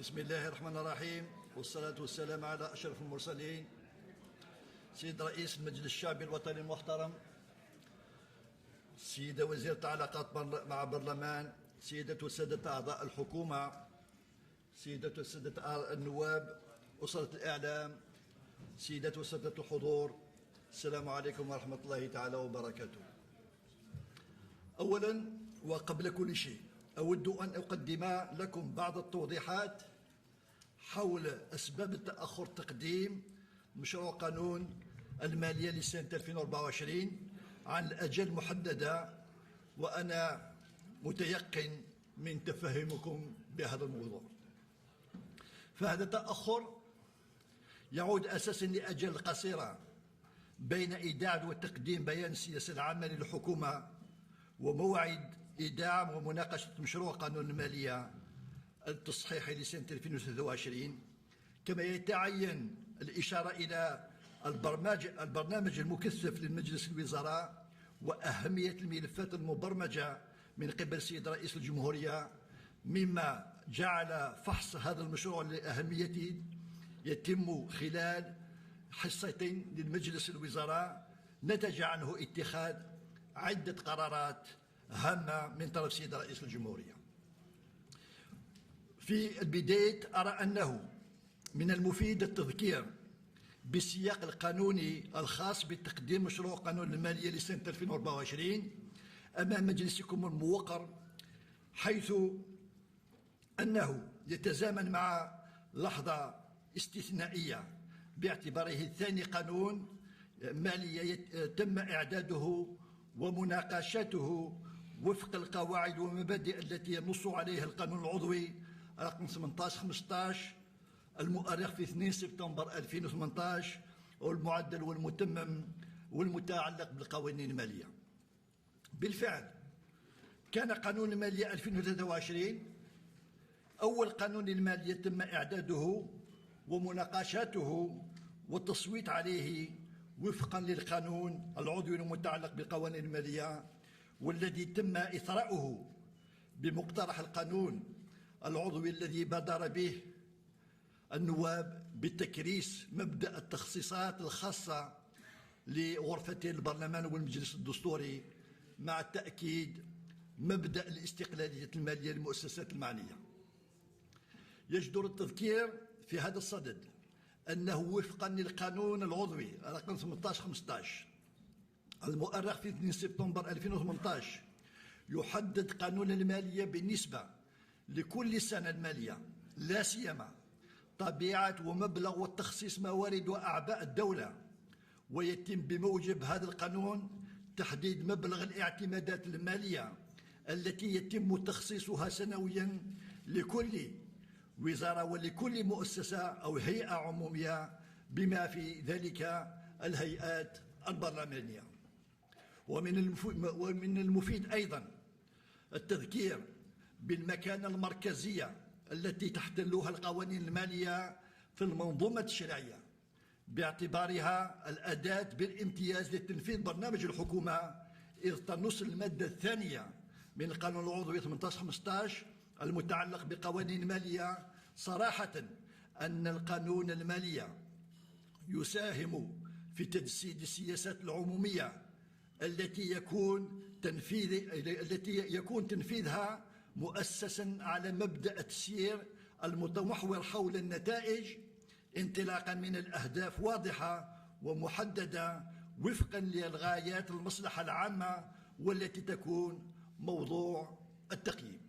بسم الله الرحمن الرحيم، والصلاة والسلام على أشرف المرسلين. سيد رئيس المجلس الشعبي الوطني المحترم، سيدة وزيرة العلاقات مع البرلمان، سيدة وسادة أعضاء الحكومة، سيدة وسادة النواب، أسرة الإعلام، سيدة وسادة الحضور، السلام عليكم ورحمة الله تعالى وبركاته. أولا وقبل كل شيء أود أن أقدم لكم بعض التوضيحات حول أسباب تأخر تقديم مشروع قانون المالية لسنة 2024 عن الأجل المحددة، وأنا متيقن من تفهمكم بهذا الموضوع. فهذا التأخر يعود أساسا لأجل قصيرة بين إيداع وتقديم بيان السياسة العامة للحكومة وموعد إيداع ومناقشة مشروع قانون المالية التصحيحي لسنة 2023، كما يتعين الإشارة إلى البرنامج المكثف للمجلس الوزراء وأهمية الملفات المبرمجة من قبل السيد رئيس الجمهورية، مما جعل فحص هذا المشروع لأهميته يتم خلال حصتين للمجلس الوزراء، نتج عنه اتخاذ عدة قرارات هامة من طرف السيد رئيس الجمهورية. في البداية أرى أنه من المفيد التذكير بالسياق القانوني الخاص بتقديم مشروع قانون المالية لسنة 2024 أمام مجلسكم الموقر، حيث أنه يتزامن مع لحظة استثنائية باعتباره ثاني قانون مالية تم إعداده ومناقشته وفق القواعد والمبادئ التي ينص عليها القانون العضوي رقم 1815 المؤرخ في 2 سبتمبر 2018 والمعدل والمتمم والمتعلق بالقوانين المالية. بالفعل كان قانون المالية 2023 أول قانون المالية تم إعداده ومناقشته والتصويت عليه وفقا للقانون العضوي المتعلق بالقوانين المالية، والذي تم إثراؤه بمقترح القانون العضوي الذي بادر به النواب بتكريس مبدأ التخصيصات الخاصة لغرفتي البرلمان والمجلس الدستوري، مع تأكيد مبدأ الاستقلالية المالية للمؤسسات المعنية. يجدر التذكير في هذا الصدد أنه وفقا للقانون العضوي رقم 1815 المؤرخ في 2 سبتمبر 2018 يحدد قانون المالية بالنسبة لكل سنة المالية، لا سيما طبيعة ومبلغ وتخصيص موارد وأعباء الدولة، ويتم بموجب هذا القانون تحديد مبلغ الاعتمادات المالية التي يتم تخصيصها سنويا لكل وزارة ولكل مؤسسة أو هيئة عمومية، بما في ذلك الهيئات البرلمانية. ومن المفيد أيضا التذكير بالمكانة المركزية التي تحتلها القوانين المالية في المنظومة التشريعية، باعتبارها الأداة بالامتياز لتنفيذ برنامج الحكومة، إذ تنص المادة الثانية من القانون العضوي 1815 المتعلق بقوانين المالية صراحة أن القانون المالية يساهم في تجسيد السياسات العمومية التي يكون تنفيذها مؤسسا على مبدأ التسيير المتمحور حول النتائج، انطلاقا من الأهداف واضحة ومحددة وفقا للغايات المصلحة العامة والتي تكون موضوع التقييم.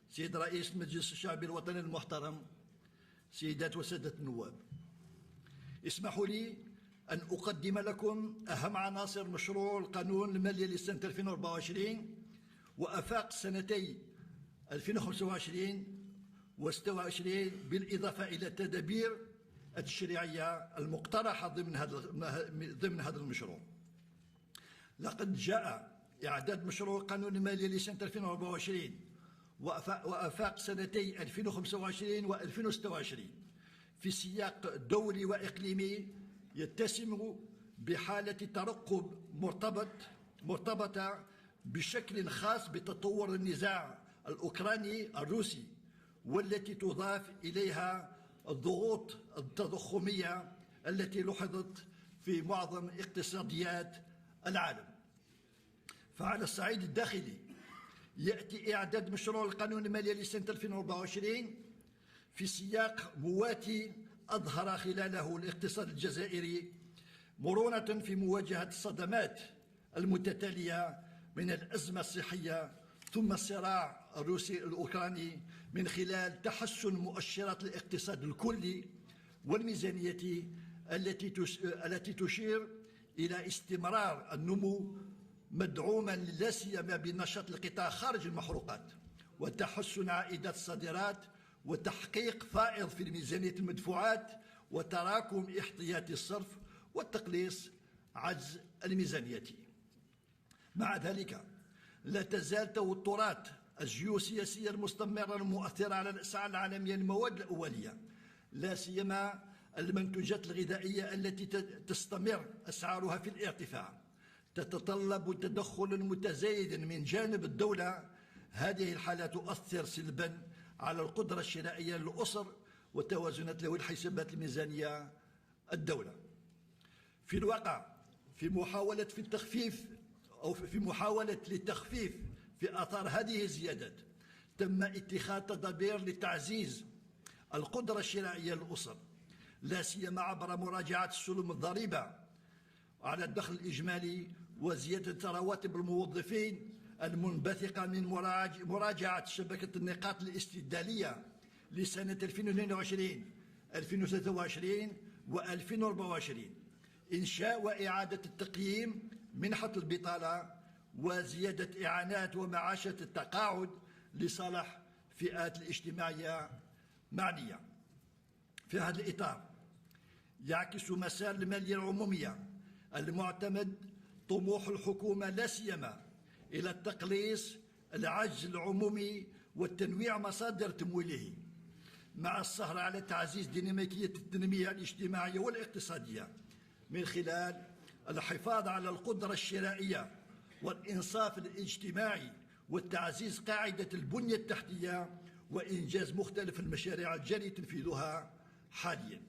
سيد رئيس المجلس الشعبي الوطني المحترم، سيدات وسادة النواب، اسمحوا لي أن أقدم لكم أهم عناصر مشروع القانون المالية لسنة 2024 وآفاق سنتي 2025 و26، بالإضافة إلى التدابير التشريعية المقترحة ضمن هذا المشروع. لقد جاء إعداد مشروع قانون المالية لسنة 2024 وآفاق سنتي 2025 و2026 في سياق دولي وإقليمي يتسم بحالة ترقب مرتبطة بشكل خاص بتطور النزاع الأوكراني الروسي والتي تضاف إليها الضغوط التضخمية التي لاحظت في معظم اقتصاديات العالم. فعلى الصعيد الداخلي يأتي إعداد مشروع القانون المالي لسنة 2024 في سياق مواتي أظهر خلاله الاقتصاد الجزائري مرونة في مواجهة الصدمات المتتالية من الأزمة الصحية ثم الصراع الروسي الأوكراني، من خلال تحسن مؤشرات الاقتصاد الكلي والميزانية التي تشير إلى استمرار النمو مدعوما لا سيما بنشاط القطاع خارج المحروقات وتحسن عائدات الصادرات وتحقيق فائض في ميزانية المدفوعات وتراكم احتياطي الصرف والتقليص عجز الميزانية. مع ذلك لا تزال توترات الجيوسياسية المستمرة المؤثرة على الأسعار العالمية للمواد الأولية لا سيما المنتوجات الغذائية التي تستمر أسعارها في الارتفاع تتطلب تدخلا متزايدا من جانب الدولة. هذه الحالة تؤثر سلبا على القدرة الشرائية للأسر وتوازنت له الحسابات الميزانية الدولة. في الواقع في محاولة للتخفيف في آثار هذه الزيادات تم اتخاذ تدابير لتعزيز القدرة الشرائية للأسر لا سيما عبر مراجعة السلم الضريبة على الدخل الإجمالي وزيادة رواتب الموظفين المنبثقة من مراجعة شبكة النقاط الاستبدالية لسنة 2022 2023 و2024، إنشاء وإعادة التقييم منحة البطالة وزيادة إعانات ومعاشات التقاعد لصالح فئات الاجتماعية معنية. في هذا الإطار يعكس مسار المالية العمومية المعتمد طموح الحكومة لا سيما إلى التقليص العجز العمومي والتنويع مصادر تمويله، مع السهر على تعزيز ديناميكية التنمية الاجتماعية والاقتصادية من خلال الحفاظ على القدرة الشرائية والإنصاف الاجتماعي وتعزيز قاعدة البنية التحتية وإنجاز مختلف المشاريع الجاري تنفيذها حاليا.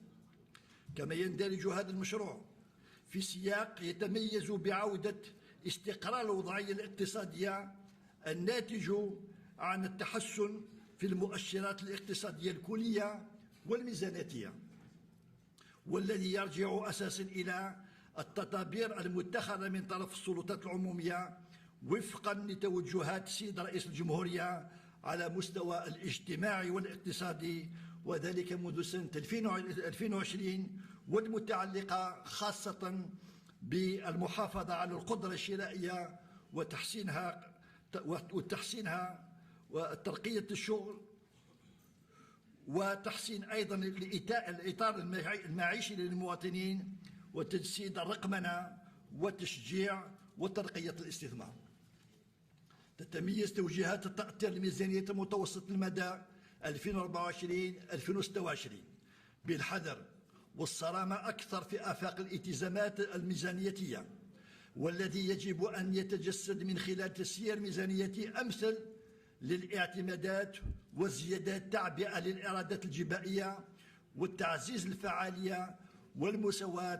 كما يندرج هذا المشروع في سياق يتميز بعودة استقرار الوضعية الاقتصادية الناتج عن التحسن في المؤشرات الاقتصادية الكلية والميزانية، والذي يرجع أساسا إلى التدابير المتخذة من طرف السلطات العمومية وفقا لتوجهات السيد رئيس الجمهورية على مستوى الاجتماعي والاقتصادي، وذلك منذ سنة 2020 والمتعلقة خاصة بالمحافظة على القدرة الشرائية وتحسينها وترقية الشغل وتحسين أيضا الإطار المعيشي للمواطنين وتجسيد الرقمنة وتشجيع وترقية الاستثمار. تتميز توجيهات التأطير الميزانية متوسط المدى 2024-2026 بالحذر والصرامة أكثر في آفاق الالتزامات الميزانيتية، والذي يجب أن يتجسد من خلال تسيير ميزانية أمثل للاعتمادات والزيادات تعبئة للإيرادات الجبائية والتعزيز الفعالية والمساواة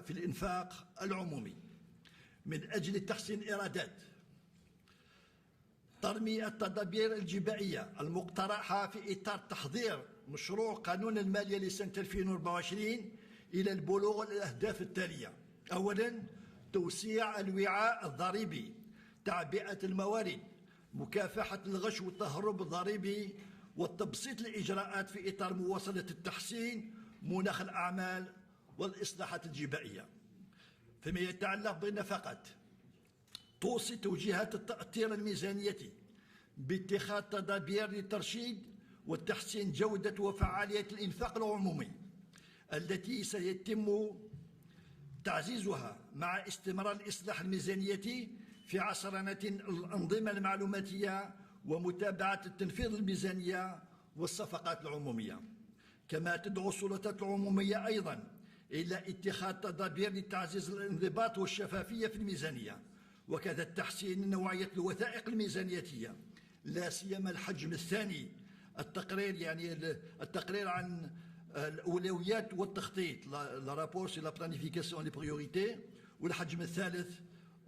في الإنفاق العمومي. من أجل تحسين الإيرادات ترمي التدابير الجبائية المقترحة في إطار تحضير مشروع قانون المالية لسنة 2024 إلى البلوغ الأهداف التالية: أولا، توسيع الوعاء الضريبي، تعبئة الموارد، مكافحة الغش والتهرب الضريبي، وتبسيط الإجراءات في إطار مواصلة التحسين مناخ الأعمال والإصلاحات الجبائية. فيما يتعلق بالنفقات توصي توجيهات التأطير الميزانية باتخاذ تدابير لترشيد وتحسين جودة وفعالية الإنفاق العمومي التي سيتم تعزيزها مع استمرار الإصلاح الميزانية في عصرنة الأنظمة المعلوماتية ومتابعة التنفيذ الميزانية والصفقات العمومية. كما تدعو السلطات العمومية أيضا إلى اتخاذ تدابير لتعزيز الانضباط والشفافية في الميزانية، وكذا تحسين نوعية الوثائق الميزانيتية لا سيما الحجم الثاني التقرير يعني التقرير عن الأولويات والتخطيط، لا رابور سي لا بلانيفيكاسيون لي بريوريتي. والحجم الثالث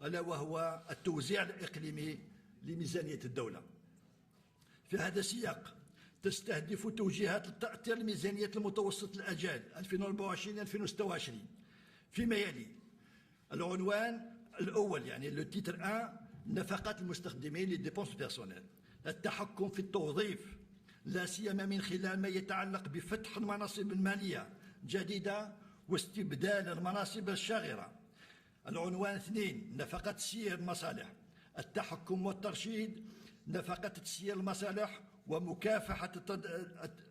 ألا وهو التوزيع الإقليمي لميزانية الدولة. في هذا السياق تستهدف توجيهات التأطير لميزانية المتوسط الأجال 2024-2026 فيما يلي: العنوان الأول يعني لو تيتر 1 نفقات المستخدمين للديبونس بيرسونيل، التحكم في التوظيف لا سيما من خلال ما يتعلق بفتح المناصب المالية جديدة واستبدال المناصب الشاغرة. العنوان 2 نفقة تسيير المصالح، التحكم والترشيد، نفقة تسيير المصالح ومكافحة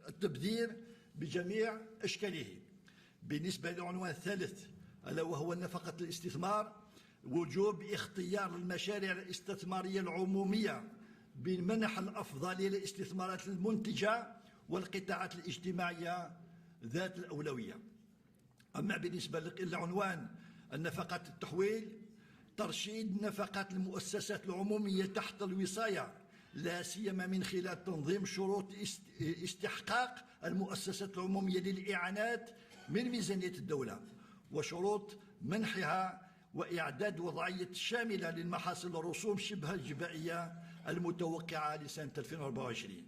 التبذير بجميع أشكاله. بالنسبة للعنوان الثالث ألا وهو نفقة الاستثمار، وجوب اختيار المشاريع الاستثمارية العمومية بالمنح الأفضلية للاستثمارات المنتجة والقطاعات الاجتماعية ذات الأولوية. أما بالنسبة للعنوان النفقات التحويل، ترشيد نفقات المؤسسات العمومية تحت الوصاية لا سيما من خلال تنظيم شروط استحقاق المؤسسات العمومية للإعانات من ميزانية الدولة وشروط منحها، وإعداد وضعية شاملة للمحاصيل الرسوم شبه الجبائية المتوقعة لسنة 2024.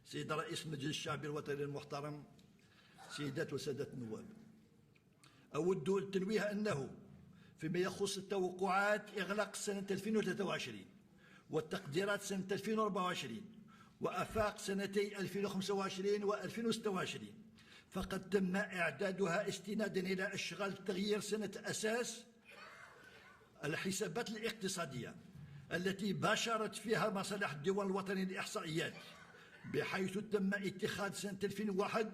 سيد رئيس المجلس الشعبي الوطني المحترم، سيدات وسادة النواب، أود التنويه أنه فيما يخص التوقعات إغلاق سنة 2023 والتقديرات سنة 2024 وآفاق سنتي 2025 و2026 فقد تم إعدادها استنادا إلى إشغال تغيير سنة أساس الحسابات الاقتصادية التي باشرت فيها مصالح الديوان الوطني للإحصائيات، بحيث تم اتخاذ سنة 2001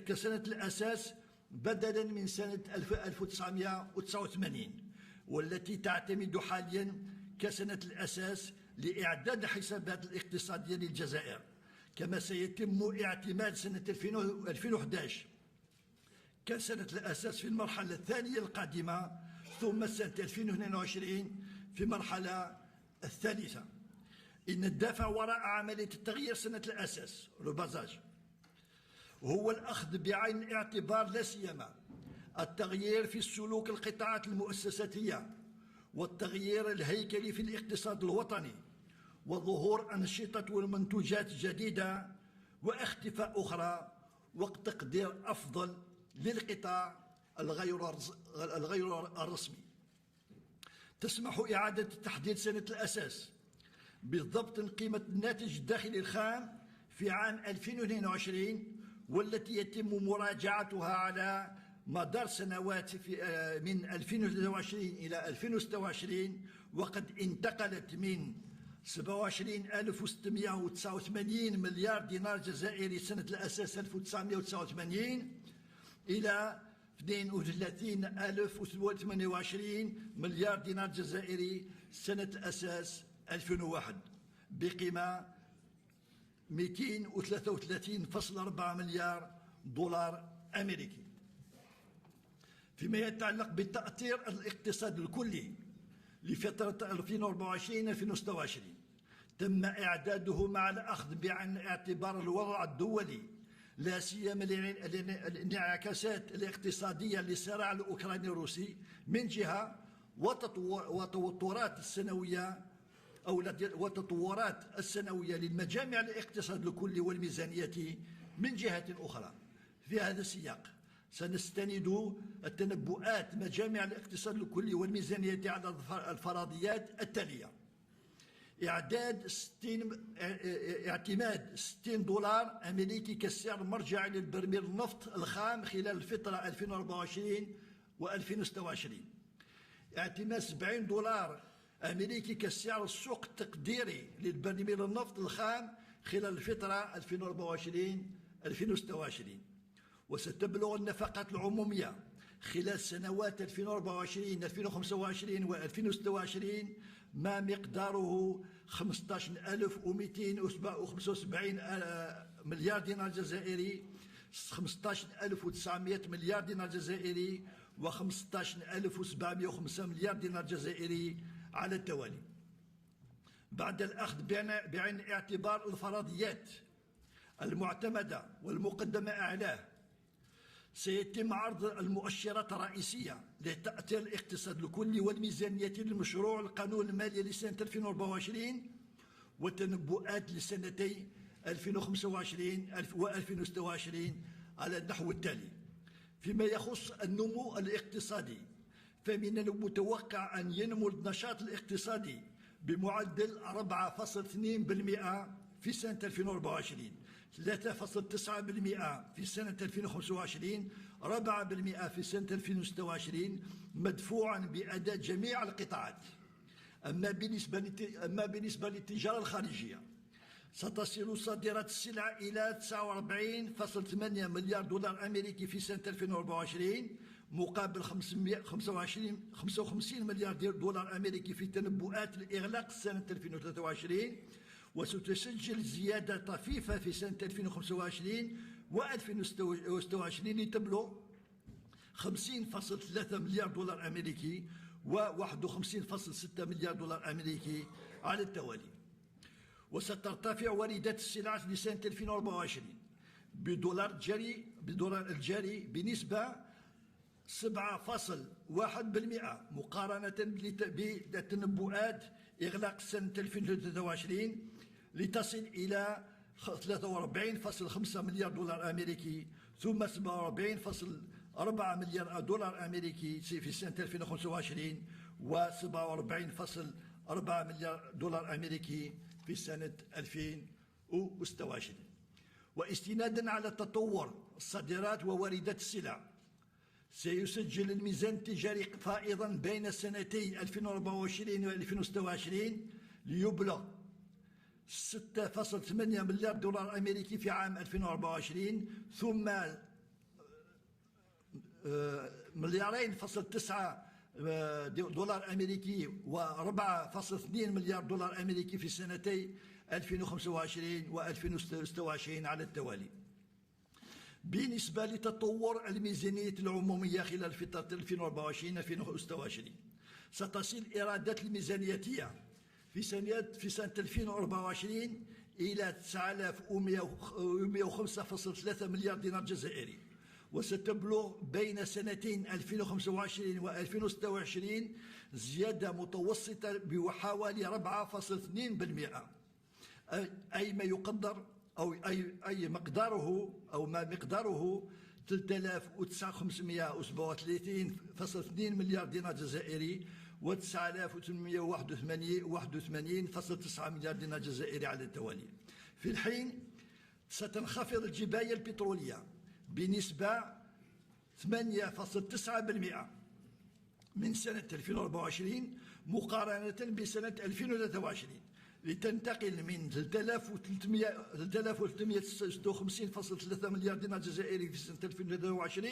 كسنة الأساس بدلا من سنة 1989، والتي تعتمد حاليا كسنة الأساس لإعداد الحسابات الاقتصادية للجزائر. كما سيتم اعتماد سنة 2011 كسنة الأساس في المرحلة الثانية القادمة، ثم سنة 2022 في المرحلة الثالثة. إن الدافع وراء عملية التغيير سنة الأساس البازاج هو الأخذ بعين الاعتبار لا سيما التغيير في السلوك القطاعات المؤسساتية والتغيير الهيكلي في الاقتصاد الوطني وظهور أنشطة ومنتوجات جديدة واختفاء أخرى، وتقدير أفضل للقطاع الغير الرسمي. تسمح إعادة تحديد سنة الأساس بالضبط قيمة الناتج الداخلي الخام في عام 2022 والتي يتم مراجعتها على مدار سنوات من 2023 إلى 2026، وقد انتقلت من 27689 مليار دينار جزائري سنة الأساس 1989 إلى 32028 مليار دينار جزائري سنة الأساس 2001 بقيمة 233.4 مليار دولار أمريكي. فيما يتعلق بالتأطير الاقتصادي الكلي لفترة 2024-2026 تم إعداده مع الأخذ بعين الاعتبار الوضع الدولي لا سيما الانعكاسات الاقتصادية للصراع الأوكراني الروسي من جهة، وتطورات السنوية للمجامع الاقتصاد الكلي والميزانية من جهة أخرى. في هذا السياق سنستند التنبؤات مجامع الاقتصاد الكلي والميزانية على الفرضيات التالية: اعتماد 60 دولار أمريكي كالسعر المرجعي للبرميل النفط الخام خلال الفترة 2024 و2026، اعتماد 70 دولار أمريكي كالسعر السوق التقديري للبرميل النفط الخام خلال الفترة 2024-2026. وستبلغ النفقات العمومية خلال سنوات 2024 2025 و2026 ما مقداره 15275 مليار دينار جزائري، 15900 مليار دينار جزائري و15705 مليار دينار جزائري على التوالي. بعد الأخذ بعين الاعتبار الفرضيات المعتمدة والمقدمة أعلاه، سيتم عرض المؤشرات الرئيسية لتأثير الاقتصاد الكلي والميزانية للمشروع القانون المالي لسنة 2024 والتنبؤات لسنتي 2025 و2026 على النحو التالي. فيما يخص النمو الاقتصادي، فمن المتوقع أن ينمو النشاط الاقتصادي بمعدل 4.2% في سنة 2024، 3.9% في سنة 2025، 4% في سنة 2026، مدفوعا بأداء جميع القطاعات. أما بالنسبة للتجارة الخارجية، ستصل صادرات السلع إلى 49.8 مليار دولار أمريكي في سنة 2024 مقابل 55 مليار دولار أمريكي في تنبؤات الإغلاق سنة 2023، وستسجل زيادة طفيفة في سنة 2025 و2026 لتبلغ 50.3 مليار دولار أمريكي و 51.6 مليار دولار أمريكي على التوالي. وسترتفع واردات السلع لسنة 2024 بدولار الجاري بنسبة 7.1% مقارنة بتنبؤات إغلاق سنة 2023 لتصل إلى 43.5 مليار دولار أمريكي، ثم 47.4 مليار دولار أمريكي في سنة 2025 و 47.4 مليار دولار أمريكي في سنة 2026. واستنادا على تطور الصادرات وواردات السلع، سيسجل الميزان التجاري فائضا بين سنتي 2024 و 2026 ليبلغ 6.8 مليار دولار أمريكي في عام 2024، ثم 2.9 دولار أمريكي و 4.2 مليار دولار أمريكي في سنتي 2025 و 2026 على التوالي. بالنسبة لتطور الميزانية العمومية خلال فترة 2024-2026، ستصل الإيرادات الميزانيتية في سنة 2024 إلى 9105.3 مليار دينار جزائري، وستبلغ بين سنتين 2025 و 2026 زيادة متوسطة بحوالي 4.2%، أي ما يقدر أي مقداره 3537.2 مليار دينار جزائري و 9881.9 مليار دينار جزائري على التوالي. في الحين ستنخفض الجباية البترولية بنسبة 8.9% من سنة 2024 مقارنة بسنة 2023 لتنتقل من 3356.3 مليار دينار جزائري في سنة 2023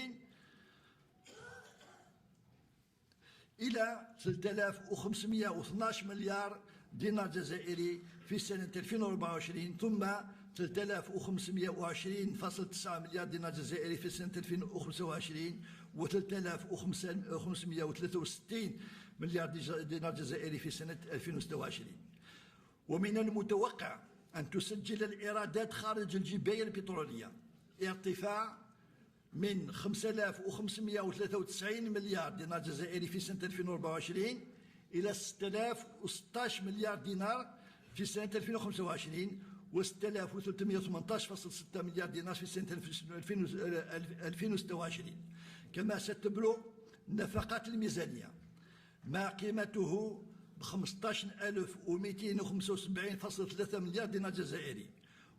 إلى 3512 مليار دينار جزائري في سنة 2024، ثم 3520.9 مليار دينار جزائري في سنة 2025 و 3563 مليار دينار جزائري في سنة 2026. ومن المتوقع أن تسجل الإيرادات خارج الجباية البترولية ارتفاع من 5593 مليار دينار جزائري في سنة 2024 إلى 6016 مليار دينار في سنة 2025 و 6318.6 مليار دينار في سنة 2026. كما ستبلغ نفقات الميزانية ما قيمته ب 15275.3 مليار دينار جزائري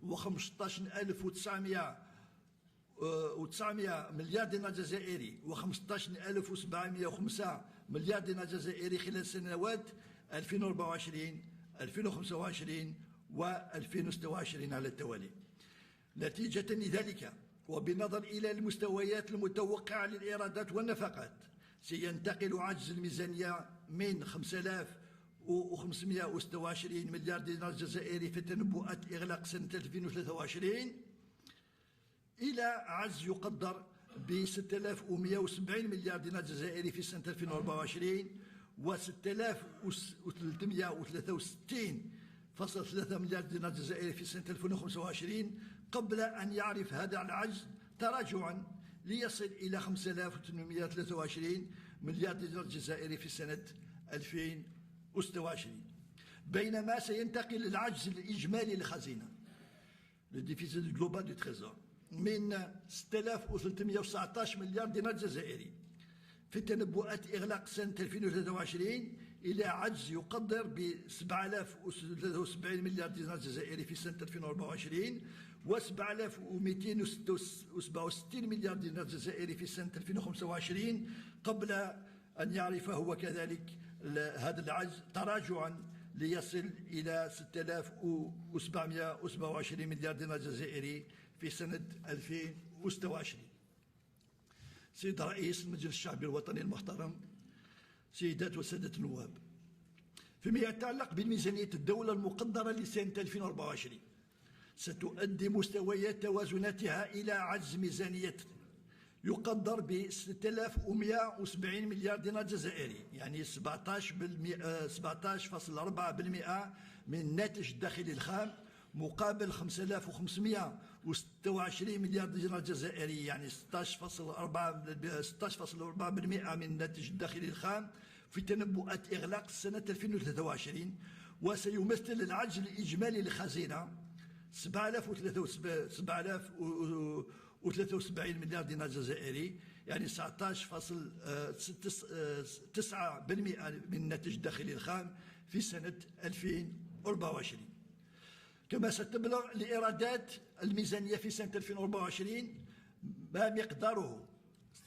و 15900 مليار دينار جزائري و 15705 مليار دينار جزائري خلال سنوات 2024 2025 و 2026 على التوالي. نتيجة لذلك وبالنظر إلى المستويات المتوقعة للإيرادات والنفقات، سينتقل عجز الميزانية من 5526 مليار دينار جزائري في تنبؤات إغلاق سنة 2023 إلى عجز يقدر ب 6170 مليار دينار جزائري في سنة 2024 و 6363 مليار دينار جزائري في سنة 2025 قبل أن يعرف هذا العجز تراجعا ليصل إلى 5823 مليار دينار جزائري في سنة 2026، بينما سينتقل العجز الإجمالي للخزينة le déficit global du trésor من 6319 مليار دينار جزائري في تنبؤات إغلاق سنة 2023 إلى عجز يقدر ب 7073 مليار دينار جزائري في سنة 2024 و 7267 مليار دينار جزائري في سنة 2025 قبل أن يعرف هو كذلك هذا العجز تراجعا ليصل إلى 6727 مليار دينار جزائري في سنة 2026. سيد رئيس المجلس الشعبي الوطني المحترم، سيدات وسادة النواب، فيما يتعلق بميزانية الدولة المقدرة لسنة 2024 ستؤدي مستويات توازناتها إلى عجز ميزانية يقدر ب 6170 مليار دينار جزائري، يعني 17.4% من الناتج الداخلي الخام، مقابل 5526 مليار دينار جزائري، يعني 16.4% من الناتج الداخلي الخام في تنبؤات إغلاق سنة 2023. وسيمثل العجز الإجمالي للخزينة 7073 مليار دينار جزائري، يعني 19.9% من الناتج الداخلي الخام في سنة 2024. كما ستبلغ الإيرادات الميزانية في سنة 2024 ما مقداره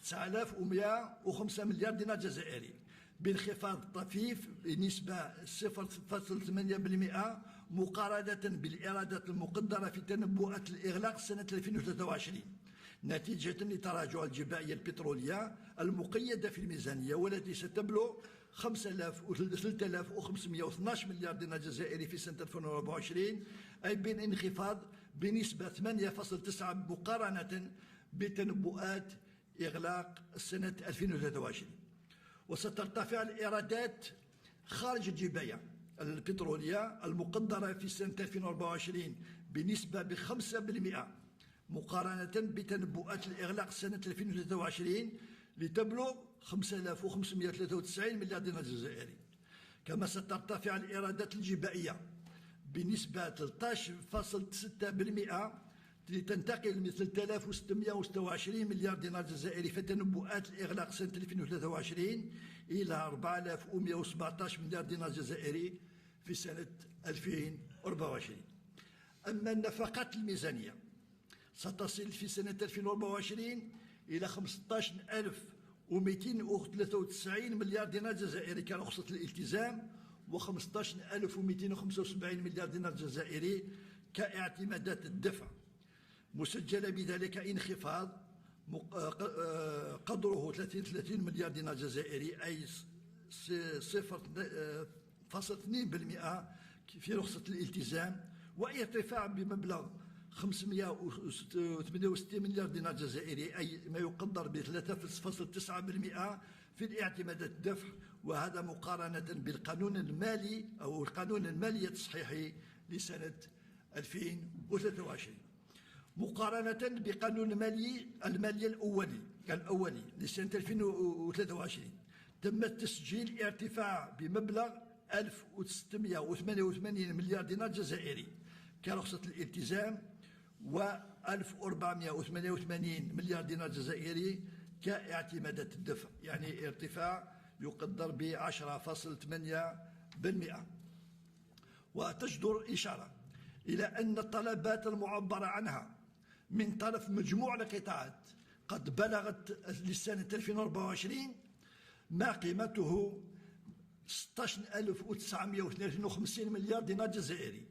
9105 مليار دينار جزائري، بانخفاض طفيف بنسبة 0.8% مقارنة بالإيرادات المقدرة في تنبؤات الإغلاق سنة 2023 نتيجة لتراجع الجبائية البترولية المقيدة في الميزانية، والتي ستبلغ 3512 مليار دينار جزائري في سنة 2024، أي بانخفاض بنسبة 8.9 مقارنة بتنبؤات إغلاق سنة 2023. وسترتفع الإيرادات خارج الجباية البترولية المقدرة في سنة 2024 بنسبة ب5% مقارنة بتنبؤات الإغلاق سنة 2023 لتبلغ 5593 مليار دينار جزائري. كما سترتفع الإيرادات الجبائية بنسبة 13.6% لتنتقل من 3626 مليار دينار جزائري في تنبؤات الإغلاق سنة 2023 إلى 4117 مليار دينار جزائري في سنة 2024. أما النفقات الميزانية ستصل في سنة 2024 إلى 15293 مليار دينار جزائري كرخصة الالتزام، و 15275 مليار دينار جزائري كاعتمادات الدفع، مسجل بذلك انخفاض قدره 33 مليار دينار جزائري، أي 0.2% في رخصة الالتزام، وارتفاع بمبلغ 568 مليار دينار جزائري، أي ما يقدر ب 3.9% في الاعتمادات الدفع، وهذا مقارنة بالقانون المالي أو القانون المالية التصحيحي لسنة 2023. مقارنة بقانون المالية الأولي لسنة 2023 تم تسجيل ارتفاع بمبلغ 1688 مليار دينار جزائري كرخصة الالتزام، و 1488 مليار دينار جزائري كاعتمادات الدفع، يعني ارتفاع يقدر ب 10.8%. وتجدر الإشارة إلى أن الطلبات المعبر عنها من طرف مجموع القطاعات قد بلغت لسنة 2024 ما قيمته 16952 مليار دينار جزائري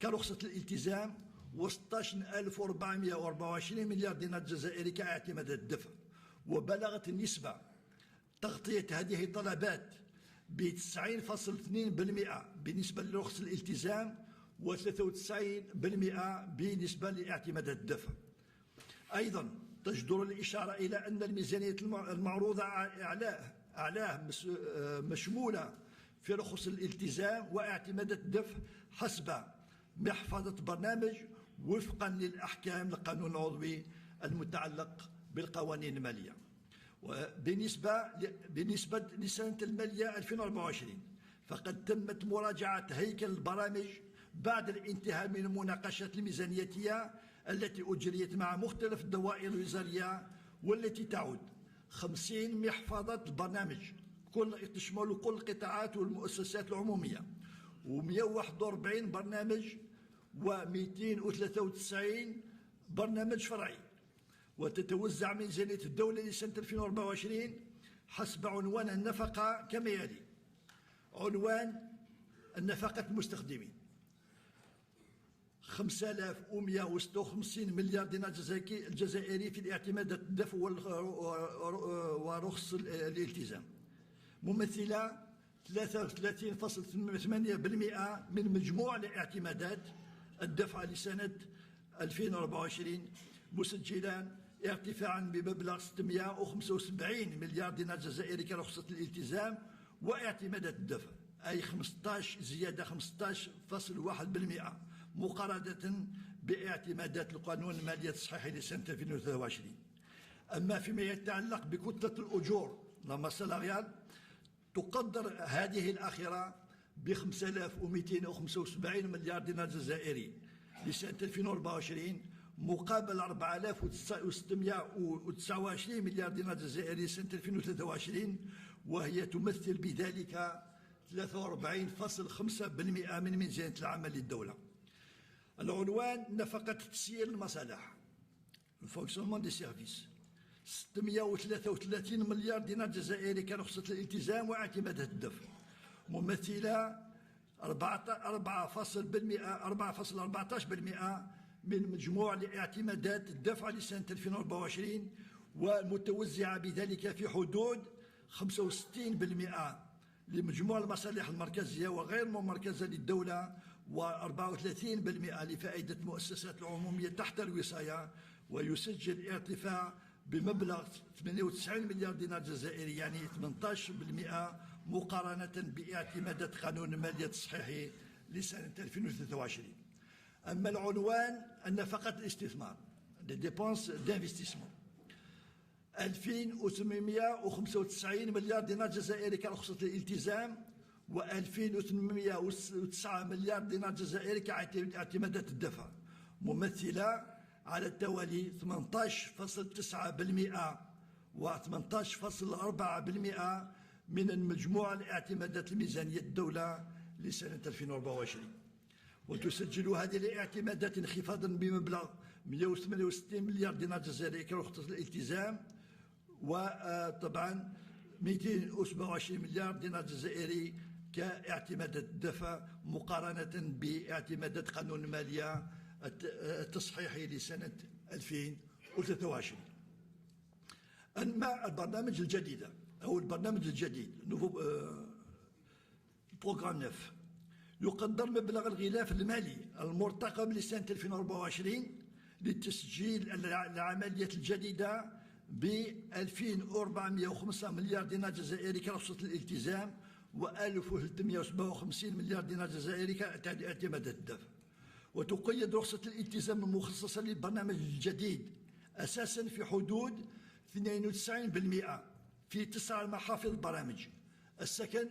كرخصة الالتزام، و 16424 مليار دينار جزائري كاعتمادات الدفع. وبلغت النسبة تغطية هذه الطلبات ب 90.2% بالنسبة لرخصة الالتزام، و 93% بالنسبة لاعتمادات الدفع. أيضا تجدر الإشارة إلى أن الميزانية المعروضة أعلاه مشمولة في رخص الالتزام واعتمادات الدفع حسب محفظة برنامج وفقا للأحكام القانون العضوي المتعلق بالقوانين المالية. وبالنسبة لسنة المالية 2024 فقد تمت مراجعة هيكل البرامج بعد الانتهاء من المناقشات الميزانيتية التي أجريت مع مختلف الدوائر الوزارية، والتي تعود 50 محفظة البرنامج تشمل كل القطاعات والمؤسسات العمومية، و141 برنامج و293 برنامج فرعي. وتتوزع ميزانية الدولة لسنة 2024 حسب عنوان النفقة كما يلي: عنوان النفقة المستخدمين 5156 مليار دينار جزائري في الاعتمادات الدفع ورخص الالتزام، ممثلة 33.8% من مجموع الاعتمادات الدفع لسنة 2024، مسجلا ارتفاعا بمبلغ 675 مليار دينار جزائري كرخصة الالتزام واعتمادات الدفع، أي زيادة 15.1% مقارنة باعتمادات القانون المالية التصحيحي لسنة 2023. أما فيما يتعلق بكتلة الأجور لما سالاريال، تقدر هذه الأخيرة ب 5275 مليار دينار جزائري لسنة 2024 مقابل 4629 مليار دينار جزائري سنة 2023، وهي تمثل بذلك 43.5% من ميزانية العمل للدولة. العنوان نفقة تسيير المصالح الفونكسيونمون دي سيرفيس 633 مليار دينار جزائري كرخصة الالتزام واعتمادات الدفع، ممثلة 4.14% من مجموع الاعتمادات الدفع لسنة 2024، ومتوزعة بذلك في حدود 65% لمجموع المصالح المركزية وغير الممركزة للدولة، و34% لفائدة المؤسسات العمومية تحت الوصاية، ويسجل ارتفاع بمبلغ 98 مليار دينار جزائري، يعني 18% مقارنة باعتمادات قانون المالية التصحيحي لسنة 2023. أما العنوان النفقة الاستثمار les dépenses d'investissement 2895 مليار دينار جزائري كرخصة الالتزام، و2809 مليار دينار جزائري كاعتمادات الدفع، ممثلة على التوالي 18.9% و18.4% من المجموع الاعتمادات الميزانية الدولة لسنة 2024. وتسجل هذه الاعتمادات انخفاضا بمبلغ 168 مليار دينار جزائري كرخصة الالتزام، وطبعا 227 مليار دينار جزائري كاعتمادات الدفع مقارنة باعتمادات قانون المالية التصحيحي لسنة 2023. أما البرنامج الجديد أو البرنامج الجديد بروغرام 9 يقدر مبلغ الغلاف المالي المرتقب لسنة 2024 لتسجيل العمليات الجديدة ب 2405 مليار دينار جزائري كرخصة الالتزام، و 1357 مليار دينار جزائري كاعتمادات الدفع. وتقيد رخصة الالتزام المخصصة للبرنامج الجديد أساسا في حدود 92% في 9 محافظ البرامج، السكن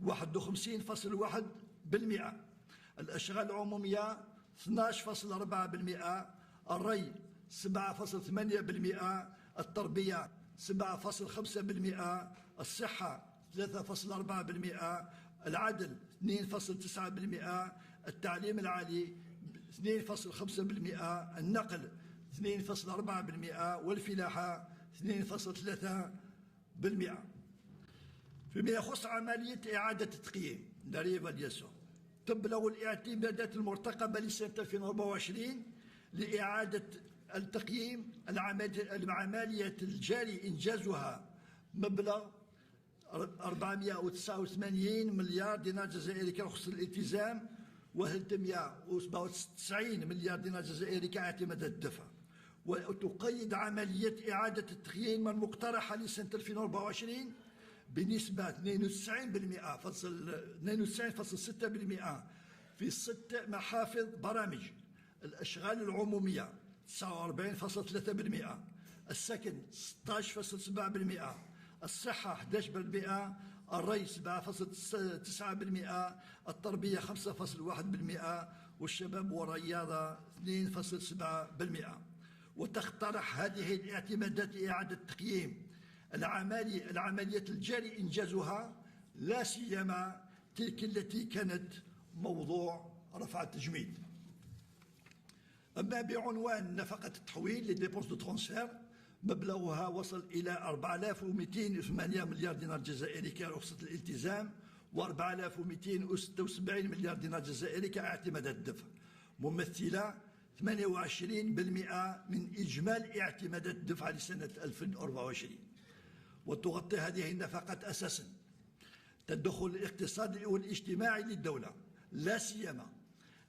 51.1%، الأشغال العمومية 12.4%، الري 7.8%، التربية 7.5%، الصحة 3.4%، العدل 2.9%، التعليم العالي 2.5%، النقل 2.4%، والفلاحة 2.3%. فيما يخص عملية إعادة التقييم لا ريفالياسيون، تبلغ الاعتمادات المرتقبة لسنة 2024 لإعادة التقييم العملية الجاري إنجازها مبلغ 489 مليار دينار جزائري كرخصة الالتزام، و 397 مليار دينار جزائري كاعتمادات الدفع. وتقيد عملية إعادة التقييم المقترحة لسنة 2024 بنسبة 92.6% في 6 محافظ برامج: الأشغال العمومية 49.3%، السكن 16.7%، الصحة 11%، الري 7.9%، التربية 5.1%، والشباب والرياضة 2.7%. وتقترح هذه الاعتمادات إعادة تقييم العملية الجاري إنجازها، لا سيما تلك التي كانت موضوع رفع التجميد. أما بعنوان نفقة التحويل لي ديبونس دو ترانسفير، مبلغها وصل إلى 4208 مليار دينار جزائري كرخصة الالتزام، و4276 مليار دينار جزائري كاعتمادات الدفع، ممثلة 28% من إجمالي اعتمادات الدفع لسنة 2024. وتغطي هذه النفقات أساسا التدخل الاقتصادي والاجتماعي للدولة، لا سيما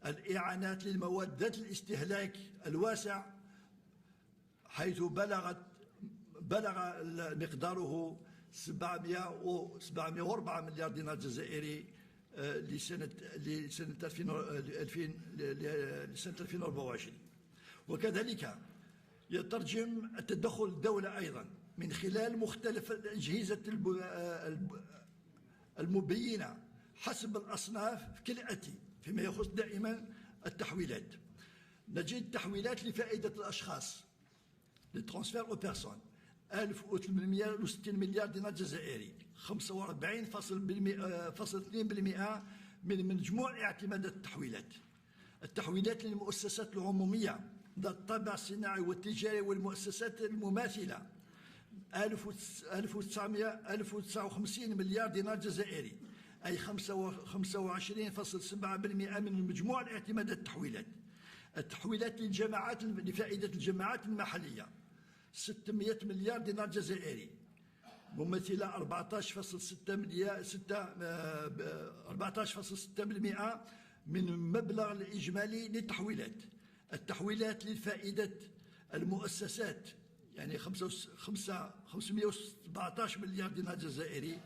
الإعانات للمواد ذات الاستهلاك الواسع، حيث بلغ مقداره 704 مليار دينار جزائري لسنة 2024. وكذلك يترجم التدخل الدولة أيضا من خلال مختلف الأجهزة المبينة حسب الأصناف كالآتي: فيما يخص دائما التحويلات، نجد تحويلات لفائدة الأشخاص للترانسفير أو بيرسون 1860 مليار دينار جزائري، 45.2% من مجموع اعتمادات التحويلات. التحويلات للمؤسسات العمومية ذات الطابع الصناعي والتجاري والمؤسسات المماثلة 1059 مليار دينار جزائري، أي 25.7% من مجموع الاعتمادات التحويلات. التحويلات للجماعات لفائدة الجماعات المحلية 600 مليار دينار جزائري، ممثلة 14.6% من المبلغ الإجمالي للتحويلات. التحويلات لفائدة المؤسسات يعني 517 مليار دينار جزائري،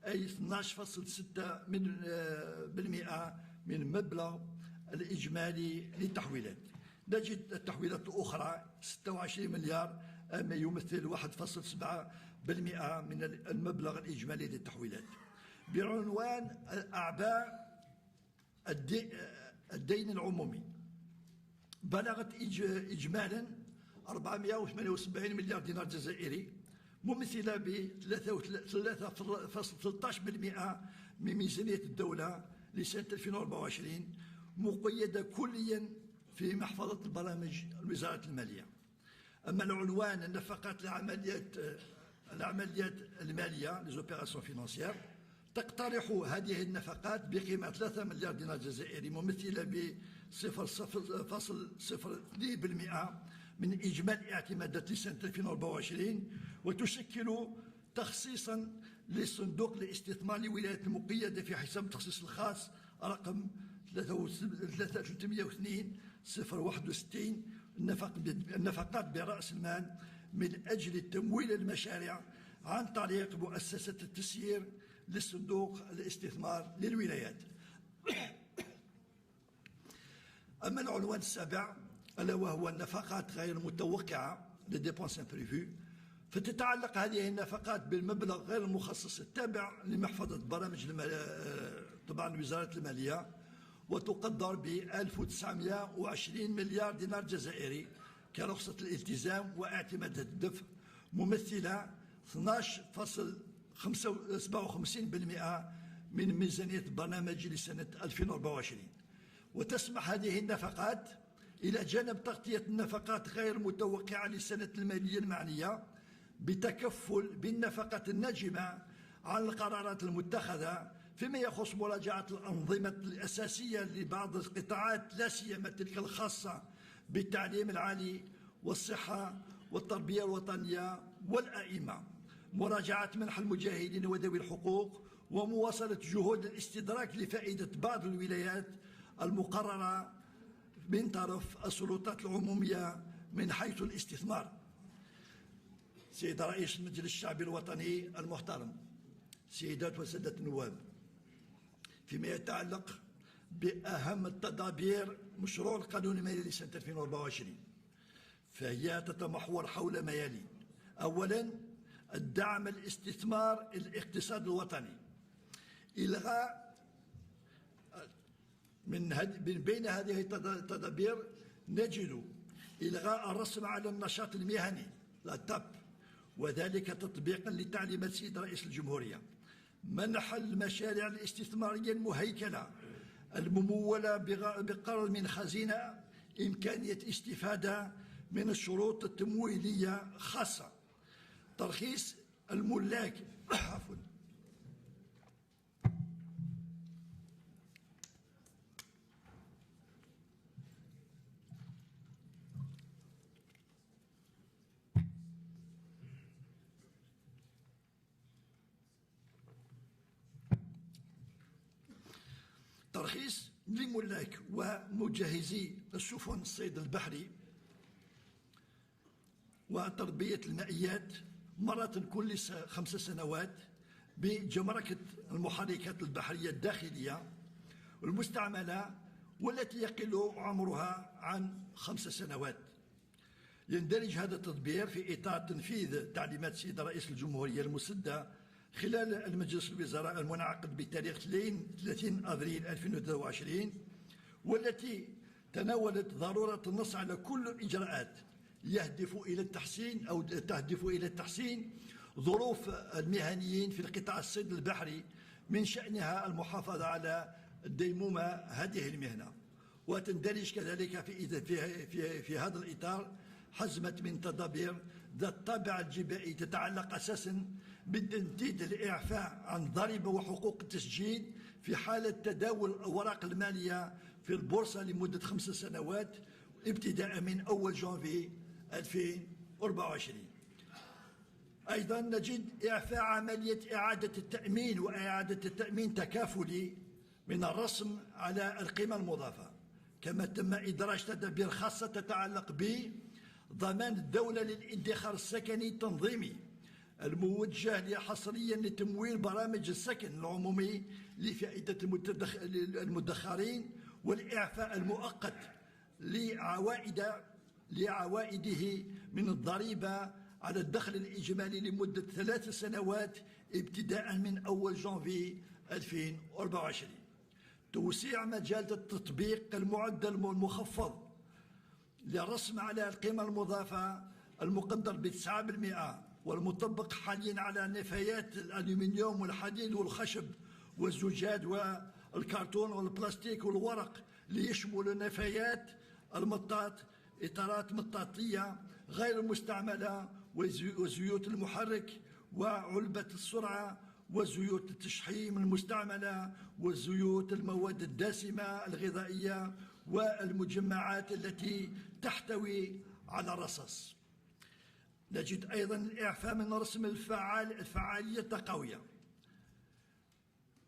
أي 12.6% من المبلغ الإجمالي للتحويلات. نجد التحويلات الأخرى 26 مليار، ما يمثل 1.7% من المبلغ الإجمالي للتحويلات. بعنوان أعباء الدين العمومي، بلغت إجمالا 478 مليار دينار جزائري، ممثلة ب 3.13% من ميزانية الدولة لسنة 2024، مقيدة كليا في محفظة البرامج وزارة المالية. أما العنوان النفقات العمليات المالية les opérations financières، تقترح هذه النفقات بقيمة 3 مليار دينار جزائري، ممثلة ب 0.02% من إجمالي اعتمادات لسنة 2024، وتشكل تخصيصا لصندوق الاستثمار للولايات المقيدة في حساب التخصيص الخاص رقم 302/061 النفقات برأس المال من أجل تمويل المشاريع عن طريق مؤسسة التسيير للصندوق الاستثمار للولايات. أما العنوان السابع ألا وهو النفقات غير المتوقعة les dépenses imprévues، فتتعلق هذه النفقات بالمبلغ غير المخصص التابع لمحفظة برامج طبعا وزارة المالية، وتقدر ب 1920 مليار دينار جزائري كرخصة الالتزام واعتمادات الدفع، ممثلة 12.57% من ميزانية البرنامج لسنة 2024. وتسمح هذه النفقات إلى جانب تغطية النفقات غير المتوقعة للسنة المالية المعنية بتكفل بالنفقات الناجمة عن القرارات المتخذة فيما يخص مراجعة الأنظمة الأساسية لبعض القطاعات، لا سيما تلك الخاصة بالتعليم العالي والصحة والتربية الوطنية والأئمة، مراجعة منح المجاهدين وذوي الحقوق، ومواصلة جهود الاستدراك لفائدة بعض الولايات المقررة من طرف السلطات العمومية من حيث الاستثمار. سيد رئيس المجلس الشعبي الوطني المحترم، سيدات وسادة النواب، فيما يتعلق بأهم التدابير مشروع القانون المالي لسنة 2024، فهي تتمحور حول ما يلي: أولا، الدعم الاستثمار الاقتصاد الوطني، إلغاء من بين هذه التدابير نجد إلغاء الرسم على النشاط المهني لا تاب، وذلك تطبيقا لتعليمات السيد رئيس الجمهورية. منح المشاريع الاستثمارية المهيكلة الممولة بقرض من خزينة إمكانية استفادة من الشروط التمويلية خاصة. ترخيص الملاك عفوا ترخيص لملاك ومجهزي السفن الصيد البحري وتربية المائيات مرة كل 5 سنوات بجمركة المحركات البحرية الداخلية والمستعملة والتي يقل عمرها عن 5 سنوات. يندرج هذا التدبير في إطار تنفيذ تعليمات السيد رئيس الجمهورية المسدة خلال المجلس الوزراء المنعقد بتاريخ 30 أبريل 2023، والتي تناولت ضرورة النص على كل الإجراءات تهدف إلى تحسين ظروف المهنيين في القطاع الصيد البحري، من شأنها المحافظة على الديمومة هذه المهنة. وتندرج كذلك في هذا الإطار حزمة من تدابير ذات الطابع الجبائي تتعلق أساسا بالتنديد الإعفاء عن ضريبة وحقوق التسجيل في حالة تداول الأوراق المالية في البورصة لمدة 5 سنوات ابتداء من أول جانفي 2024. أيضا نجد إعفاء عملية إعادة التأمين وإعادة التأمين تكافلي من الرسم على القيمة المضافة، كما تم إدراج تدابير خاصة تتعلق بضمان الدولة للادخار السكني التنظيمي الموجه حصريا لتمويل برامج السكن العمومي لفائدة المدخرين، والإعفاء المؤقت لعوائده من الضريبة على الدخل الإجمالي لمدة 3 سنوات ابتداء من أول جانفي 2024. توسيع مجال التطبيق المعدل المخفض للرسم على القيمة المضافة المقدر ب9% والمطبق حاليا على نفايات الألومنيوم والحديد والخشب والزجاج والكرتون والبلاستيك والورق، ليشمل نفايات المطاط، إطارات مطاطية غير مستعملة، وزيوت المحرك وعلبة السرعة وزيوت التشحيم المستعملة وزيوت المواد الدسمة الغذائية والمجمعات التي تحتوي على الرصاص. نجد أيضا الإعفاء من رسم الفعالية التقوية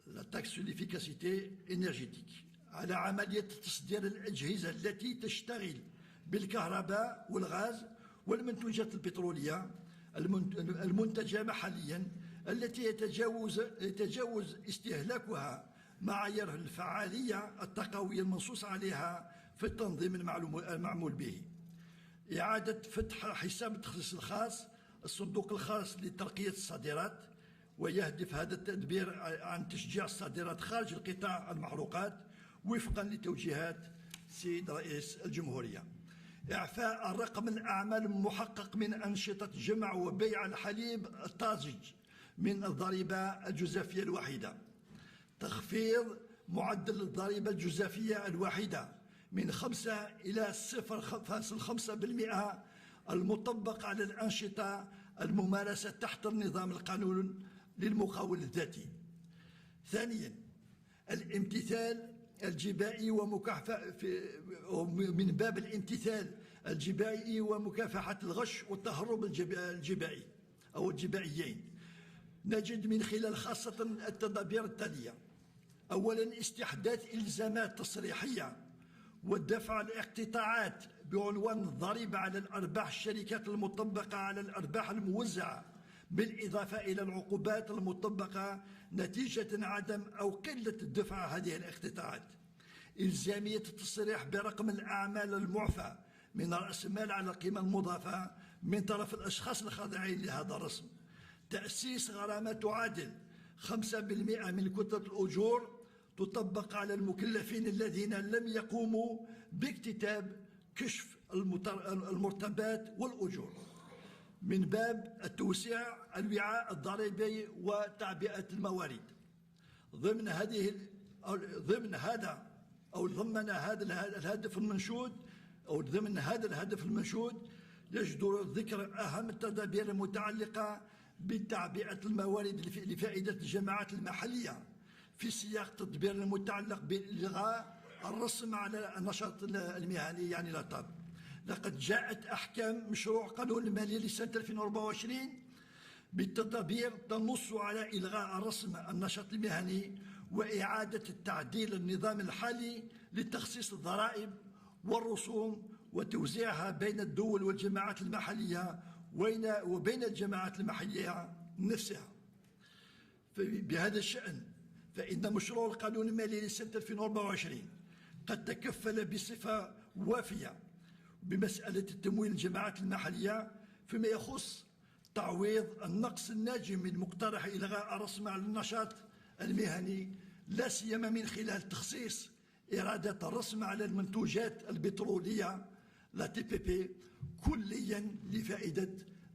لا تاكس سو ليفيكاسيتي انرجيتيك على عملية تصدير الأجهزة التي تشتغل بالكهرباء والغاز والمنتوجات البترولية المنتجة محليا التي يتجاوز استهلاكها معايير الفعالية التقوية المنصوص عليها في التنظيم المعمول به. إعادة فتح حساب التخصيص الخاص الصندوق الخاص لترقية الصادرات، ويهدف هذا التدبير عن تشجيع الصادرات خارج القطاع المحروقات وفقا لتوجيهات السيد رئيس الجمهورية. إعفاء الرقم الأعمال المحقق من أنشطة جمع وبيع الحليب الطازج من الضريبة الجزافية الوحيدة. تخفيض معدل الضريبة الجزافية الوحيدة من 5 إلى 0.5% المطبق على الأنشطة الممارسة تحت النظام القانون للمقاول الذاتي. ثانيا، الامتثال الجبائي من باب الامتثال الجبائي ومكافحة الغش والتهرب الجبائي أو الجبائيين. نجد من خلال خاصة التدابير التالية: أولا، استحداث إلزامات تصريحية ودفع الاقتطاعات بعنوان الضريبة على الأرباح الشركات المطبقة على الأرباح الموزعة بالإضافة إلى العقوبات المطبقة نتيجة عدم أو قلة الدفع هذه الاقتطاعات. إلزامية التصريح برقم الأعمال المعفى من رأس المال على القيمة المضافة من طرف الأشخاص الخاضعين لهذا الرسم. تأسيس غرامة تعادل 5% من كتلة الأجور تطبق على المكلفين الذين لم يقوموا باكتتاب كشف المرتبات والأجور من باب التوسيع الوعاء الضريبي وتعبئة الموارد. ضمن هذا الهدف المنشود يجدر ذكر أهم التدابير المتعلقة بتعبئة الموارد لفائدة الجماعات المحلية في سياق تدبير المتعلق بإلغاء الرسم على النشاط المهني يعني الأطاب. لقد جاءت أحكام مشروع قانون المالية لسنة 2024 بالتدابير تنص على إلغاء الرسم النشاط المهني وإعادة التعديل النظام الحالي لتخصيص الضرائب والرسوم وتوزيعها بين الدول والجماعات المحلية وبين الجماعات المحلية نفسها. بهذا الشأن فإن مشروع القانون المالي لسنة 2024 قد تكفل بصفة وافية بمسألة تمويل الجماعات المحلية فيما يخص تعويض النقص الناجم من مقترح إلغاء الرسم على النشاط المهني، لا سيما من خلال تخصيص إرادة الرسم على المنتوجات البترولية لا تي بي بي كليا لفائدة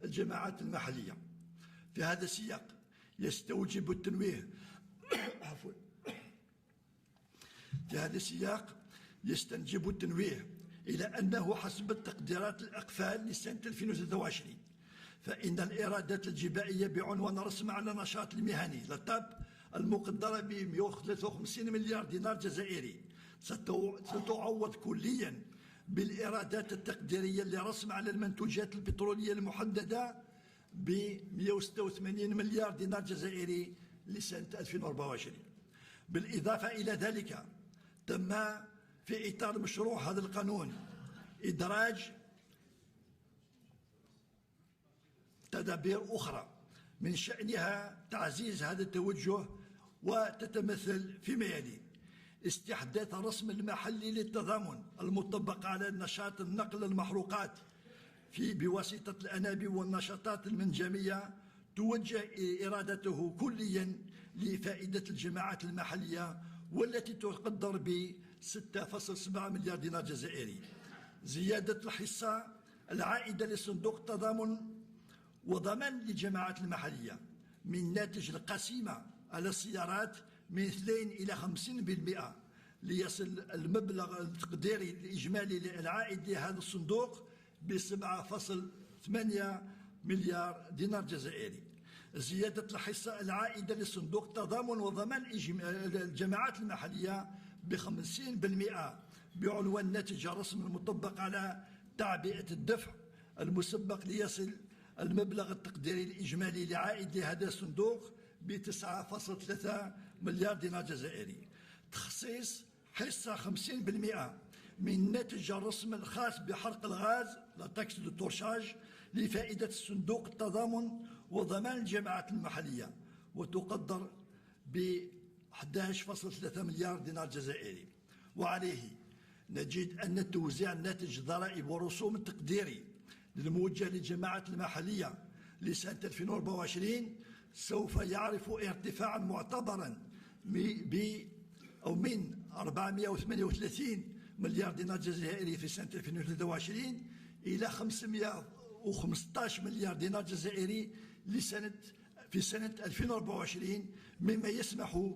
الجماعات المحلية. في هذا السياق يستوجب التنويه يستنجب التنويه إلى أنه حسب التقديرات الأقفال لسنة 2023 فإن الإيرادات الجبائية بعنوان رسم على النشاط المهني للطب المقدرة ب 153 مليار دينار جزائري ستعوض كليا بالإيرادات التقديرية لرسم على المنتوجات البترولية المحددة ب 186 مليار دينار جزائري لسنة 2024. بالإضافة إلى ذلك تم في إطار مشروع هذا القانون إدراج تدابير أخرى من شأنها تعزيز هذا التوجه وتتمثل فيما يلي: استحداث الرسم المحلي للتضامن المطبق على نشاط النقل المحروقات بواسطة الأنابيب والنشاطات المنجمية توجه إرادته كليا لفائدة الجماعات المحلية والتي تقدر ب 6.7 مليار دينار جزائري. زيادة الحصة العائدة لصندوق التضامن وضمان للجماعات المحلية من ناتج القسيمة على السيارات من 2 إلى 50% ليصل المبلغ التقديري الإجمالي العائد لهذا الصندوق ب 7.8 مليار دينار جزائري. زيادة الحصة العائدة لصندوق التضامن وضمان الجماعات المحلية ب 50% بعنوان ناتج الرسم المطبق على تعبئة الدفع المسبق ليصل المبلغ التقديري الإجمالي العائد لهذا الصندوق ب 9.3 مليار دينار جزائري. تخصيص حصة 50% من ناتج الرسم الخاص بحرق الغاز لا تاكس دو تورشاج لفائدة صندوق التضامن وضمان الجماعات المحلية وتقدر ب 11.3 مليار دينار جزائري. وعليه نجد أن توزيع الناتج الضرائب والرسوم التقديري الموجه للجماعات المحلية لسنة 2024 سوف يعرف ارتفاعا معتبرا من 438 مليار دينار جزائري في سنة 2023 إلى 515 مليار دينار جزائري في سنة 2024 مما يسمح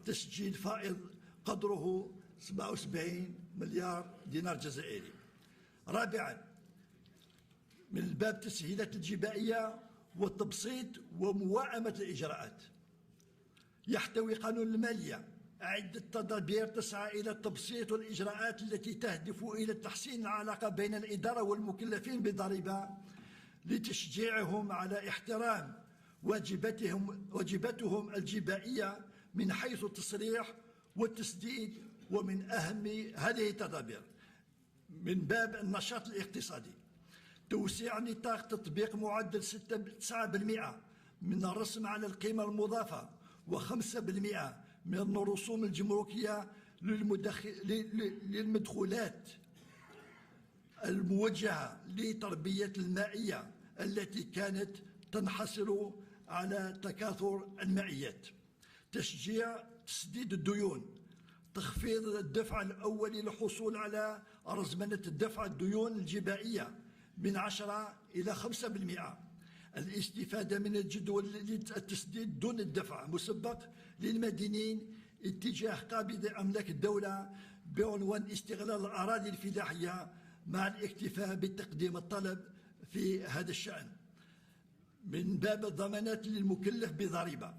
تسجيل فائض قدره 77 مليار دينار جزائري. رابعا من الباب التسهيلات الجبائية والتبسيط ومواءمة الإجراءات. يحتوي قانون المالية عدة تدابير تسعى إلى التبسيط والإجراءات التي تهدف إلى تحسين العلاقة بين الإدارة والمكلفين بالضريبة لتشجيعهم على احترام واجباتهم الجبائية من حيث التصريح والتسديد. ومن أهم هذه التدابير من باب النشاط الاقتصادي توسيع نطاق تطبيق معدل 9% من الرسم على القيمة المضافة و5% من الرسوم الجمركية للمدخولات الموجهة لتربية المائية التي كانت تنحصر على تكاثر المائيات. تشجيع تسديد الديون، تخفيض الدفع الأولي للحصول على رزمنة الدفع الديون الجبائية من 10 إلى 5%. الاستفادة من الجدول للتسديد دون الدفع مسبق للمدينين اتجاه قابض أملاك الدولة بعنوان استغلال الأراضي الفلاحية مع الاكتفاء بتقديم الطلب في هذا الشأن. من باب الضمانات للمكلف بضريبة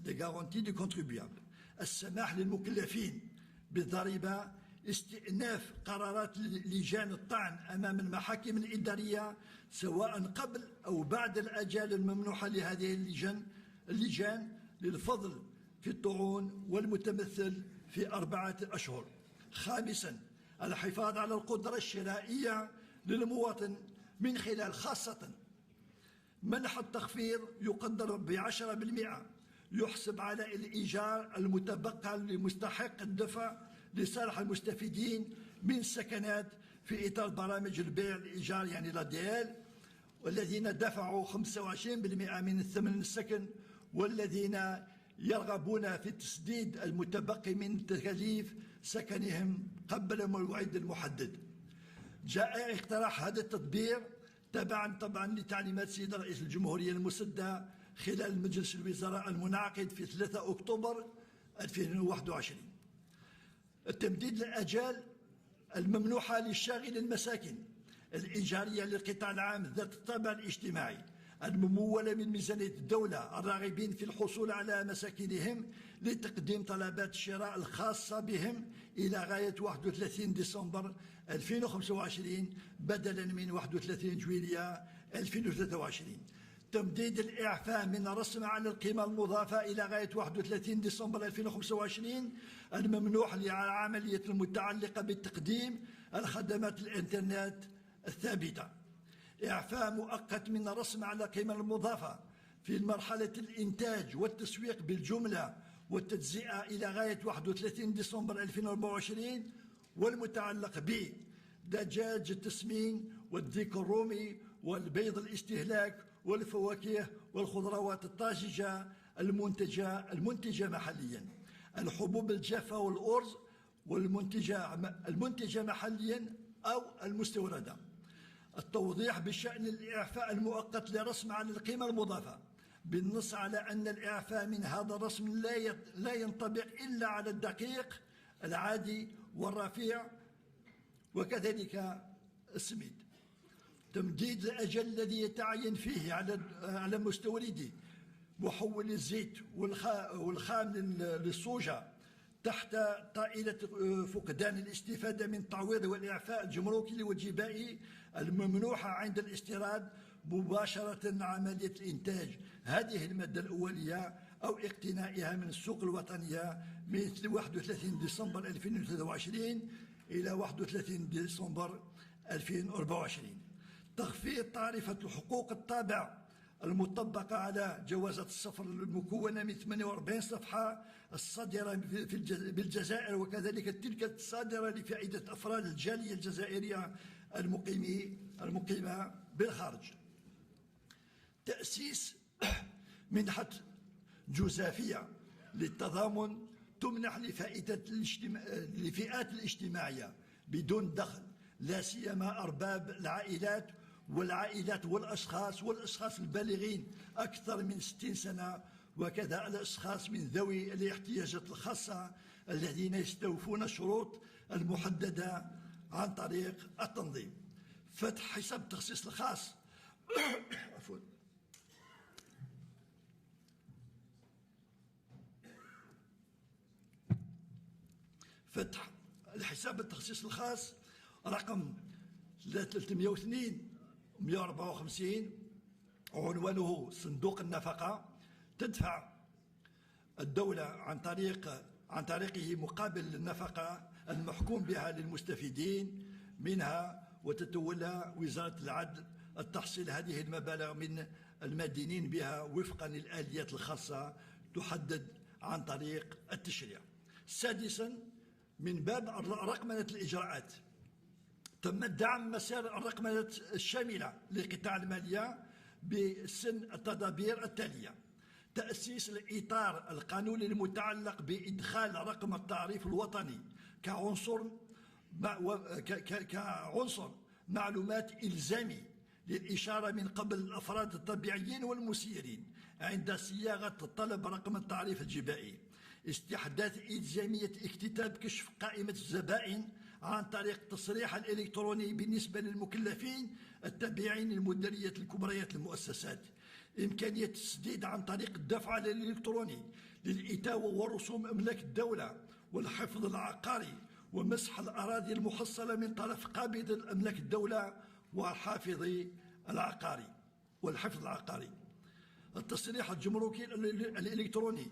لغارونتي دي كونتريبيابل، السماح للمكلفين بالضريبة استئناف قرارات لجان الطعن أمام المحاكم الإدارية سواء قبل أو بعد الأجال الممنوحة لهذه اللجان للفضل في الطعون والمتمثل في 4 أشهر. خامسا الحفاظ على القدرة الشرائية للمواطن من خلال خاصة منح التخفيض يقدر ب10% يحسب على الإيجار المتبقى لمستحق الدفع لصالح المستفيدين من سكنات في إطار برامج البيع الإيجار يعني الADL، والذين دفعوا 25% من الثمن السكن والذين يرغبون في تسديد المتبقي من تكاليف سكنهم قبل الموعد المحدد. جاء اقتراح هذا التدبير طبعا لتعليمات سيد رئيس الجمهورية المسدة خلال مجلس الوزراء المنعقد في 3 أكتوبر 2021. التمديد للأجال الممنوحة للشاغل المساكن الإيجارية للقطاع العام ذات الطابع الاجتماعي الممولة من ميزانية الدولة الراغبين في الحصول على مساكنهم لتقديم طلبات الشراء الخاصة بهم إلى غاية 31 ديسمبر 2025 بدلا من 31 جويلية 2023. تمديد الإعفاء من الرسم على القيمة المضافة إلى غاية 31 ديسمبر 2025 الممنوح للعملية المتعلقة بتقديم الخدمات الإنترنت الثابتة. إعفاء مؤقت من الرسم على القيمة المضافة في مرحلة الإنتاج والتسويق بالجملة والتجزئة إلى غاية 31 ديسمبر 2024 والمتعلق بدجاج التسمين والديك الرومي والبيض الاستهلاك والفواكه والخضروات الطازجة المنتجة محليا، الحبوب الجافة والأرز المنتجة محليا أو المستوردة. التوضيح بشأن الإعفاء المؤقت لرسم على القيمة المضافة بالنص على أن الإعفاء من هذا الرسم لا ينطبق إلا على الدقيق العادي والرفيع وكذلك السميد. تمديد الأجل الذي يتعين فيه على مستوردي محول الزيت والخام للصوجة تحت طائلة فقدان الاستفادة من التعويض والإعفاء الجمركي والجبائي الممنوحة عند الاستيراد مباشرة عملية الإنتاج هذه المادة الأولية أو اقتنائها من السوق الوطنية من 31 ديسمبر 2023 إلى 31 ديسمبر 2024. تخفيض تعرفة حقوق الطابع المطبقة على جوازات السفر المكونة من 48 صفحة الصادرة بالجزائر وكذلك تلك الصادرة لفائدة أفراد الجالية الجزائرية المقيمة بالخارج. تأسيس منحة جزافية للتضامن تمنح لفئات الاجتماعية بدون دخل لا سيما أرباب العائلات والعائلات والأشخاص البالغين أكثر من 60 سنة وكذا الأشخاص من ذوي الاحتياجات الخاصة الذين يستوفون الشروط المحددة عن طريق التنظيم. فتح حساب التخصيص الخاص عفوا فتح الحساب التخصيص الخاص رقم 302 154 عنوانه صندوق النفقة تدفع الدولة عن طريقه مقابل النفقة المحكوم بها للمستفيدين منها، وتتولى وزارة العدل التحصيل هذه المبالغ من المدينين بها وفقا للآليات الخاصة تحدد عن طريق التشريع. سادسا، من باب رقمنة الإجراءات، تم دعم مسار الرقمنة الشاملة لقطاع المالية بسن التدابير التالية: تأسيس الإطار القانوني المتعلق بإدخال رقم التعريف الوطني كعنصر معلومات إلزامي للإشارة من قبل الأفراد الطبيعيين والمسيرين عند صياغة طلب رقم التعريف الجبائي. استحداث إلزامية اكتتاب كشف قائمة الزبائن عن طريق التصريح الإلكتروني بالنسبة للمكلفين التابعين للمديريات الكبريات المؤسسات. إمكانية التسديد عن طريق الدفع الإلكتروني للإتاوة ورسوم أملاك الدولة والحفظ العقاري ومسح الأراضي المحصلة من طرف قابض الأملاك الدولة والحافظ العقاري والحفظ العقاري. التصريح الجمركي الإلكتروني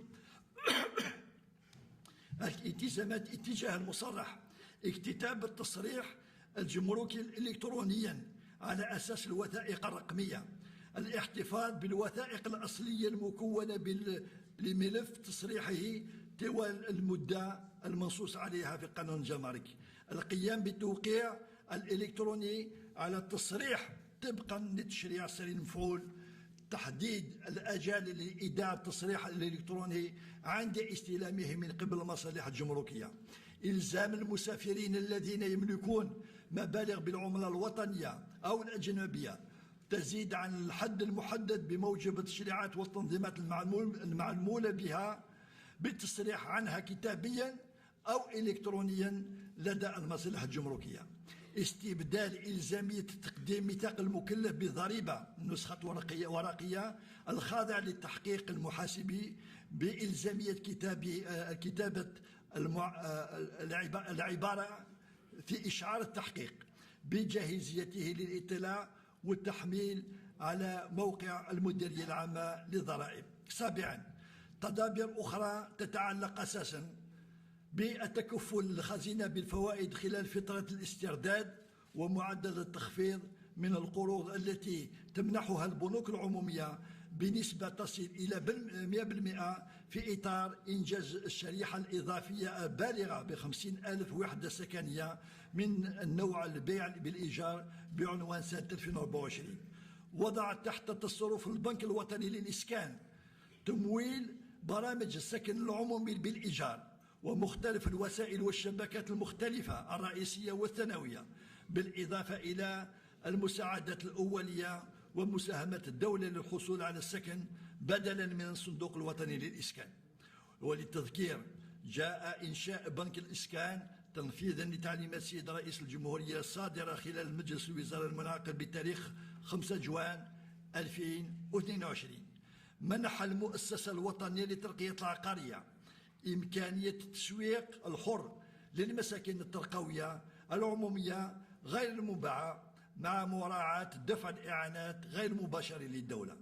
الالتزامات اتجاه المصرح اكتتاب التصريح الجمركي إلكترونيا على أساس الوثائق الرقمية. الاحتفاظ بالوثائق الأصلية المكونة لملف تصريحه طوال المدة المنصوص عليها في القانون الجماركي. القيام بالتوقيع الإلكتروني على التصريح طبقا للتشريع السري المفعول. تحديد الأجال لإيداع التصريح الإلكتروني عند استلامه من قبل المصالح الجمركية. إلزام المسافرين الذين يملكون مبالغ بالعملة الوطنية أو الأجنبية تزيد عن الحد المحدد بموجب التشريعات والتنظيمات المعمولة بها بالتصريح عنها كتابيا أو إلكترونيا لدى المصالح الجمركية. استبدال إلزامية تقديم ميثاق المكلف بضريبة نسخة ورقية الخاضعة للتحقيق المحاسبي بإلزامية كتابة العبارة في إشعار التحقيق بجاهزيته للإطلاع والتحميل على موقع المديرية العامة للضرائب. سابعا، تدابير أخرى تتعلق أساسا بالتكفل الخزينة بالفوائد خلال فترة الاسترداد ومعدل التخفيض من القروض التي تمنحها البنوك العمومية بنسبة تصل إلى 100% في إطار إنجاز الشريحة الإضافية البالغة ب50,000 وحدة سكنية من النوع البيع بالإيجار بعنوان سنة 2024. وضع تحت تصرف البنك الوطني للإسكان تمويل برامج السكن العمومي بالإيجار ومختلف الوسائل والشبكات المختلفة الرئيسية والثانوية، بالإضافة إلى المساعدات الأولية ومساهمة الدولة للحصول على السكن بدلا من الصندوق الوطني للإسكان. وللتذكير، جاء إنشاء بنك الإسكان تنفيذا لتعليمات السيد رئيس الجمهورية الصادرة خلال مجلس الوزراء المنعقد بتاريخ 5 جوان 2022. منح المؤسسة الوطنية للترقية العقارية إمكانية التسويق الحر للمساكن الترقوية العمومية غير المباعة مع مراعاة دفع الإعانات غير المباشرة للدولة.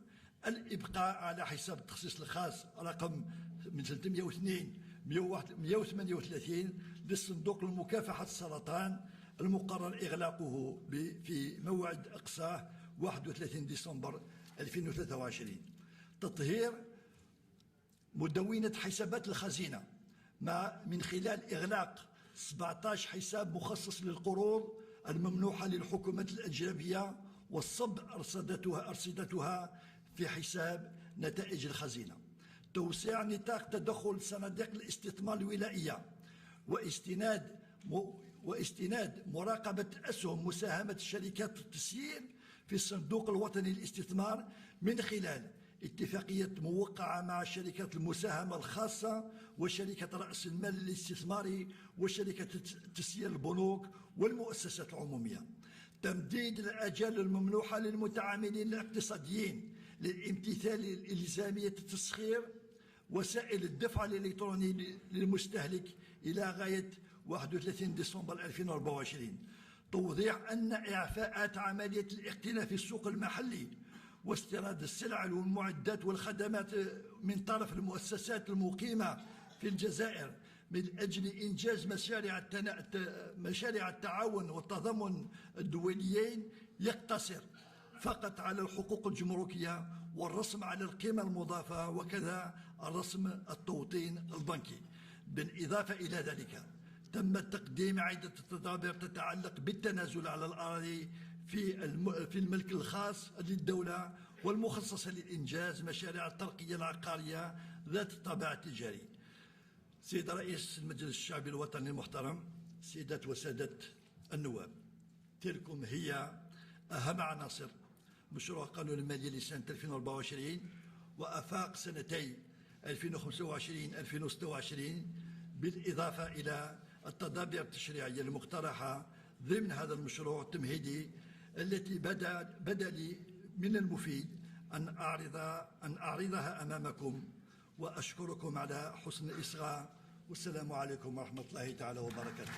الإبقاء على حساب التخصيص الخاص رقم من 302 138 للصندوق لمكافحة السرطان المقرر إغلاقه في موعد أقصاه 31 ديسمبر 2023. تطهير مدونة حسابات الخزينة من خلال إغلاق 17 حساب مخصص للقروض الممنوحة للحكومات الأجنبية والصب أرصدتها في حساب نتائج الخزينة. توسيع نطاق تدخل صناديق الاستثمار الولائية واستناد مراقبة أسهم مساهمة شركات التسيير في الصندوق الوطني للاستثمار من خلال اتفاقية موقعة مع الشركات المساهمة الخاصة وشركة رأس المال الاستثماري وشركة تسيير البنوك والمؤسسات العمومية. تمديد الأجال الممنوحة للمتعاملين الاقتصاديين للامتثال الإلزامية تسخير وسائل الدفع الإلكتروني للمستهلك إلى غاية 31 ديسمبر 2024. توضيح أن إعفاءات عملية الاقتناء في السوق المحلي واستيراد السلع والمعدات والخدمات من طرف المؤسسات المقيمة في الجزائر من أجل إنجاز مشاريع التعاون والتضامن الدوليين يقتصر فقط على الحقوق الجمركية والرسم على القيمة المضافة وكذا الرسم التوطين البنكي. بالإضافة إلى ذلك تم تقديم عدة تدابير تتعلق بالتنازل على الأراضي في الملك الخاص للدولة والمخصصة لإنجاز مشاريع الترقية العقارية ذات الطابع التجاري. سيد رئيس المجلس الشعبي الوطني المحترم، سيدات وسادة النواب، تلكم هي أهم عناصر مشروع قانون المالية لسنة 2024 وآفاق سنتي 2025-2026، بالإضافة إلى التدابير التشريعية المقترحة ضمن هذا المشروع التمهيدي التي بدا لي من المفيد أن أعرضها أمامكم، وأشكركم على حسن الإصغاء، والسلام عليكم ورحمة الله تعالى وبركاته.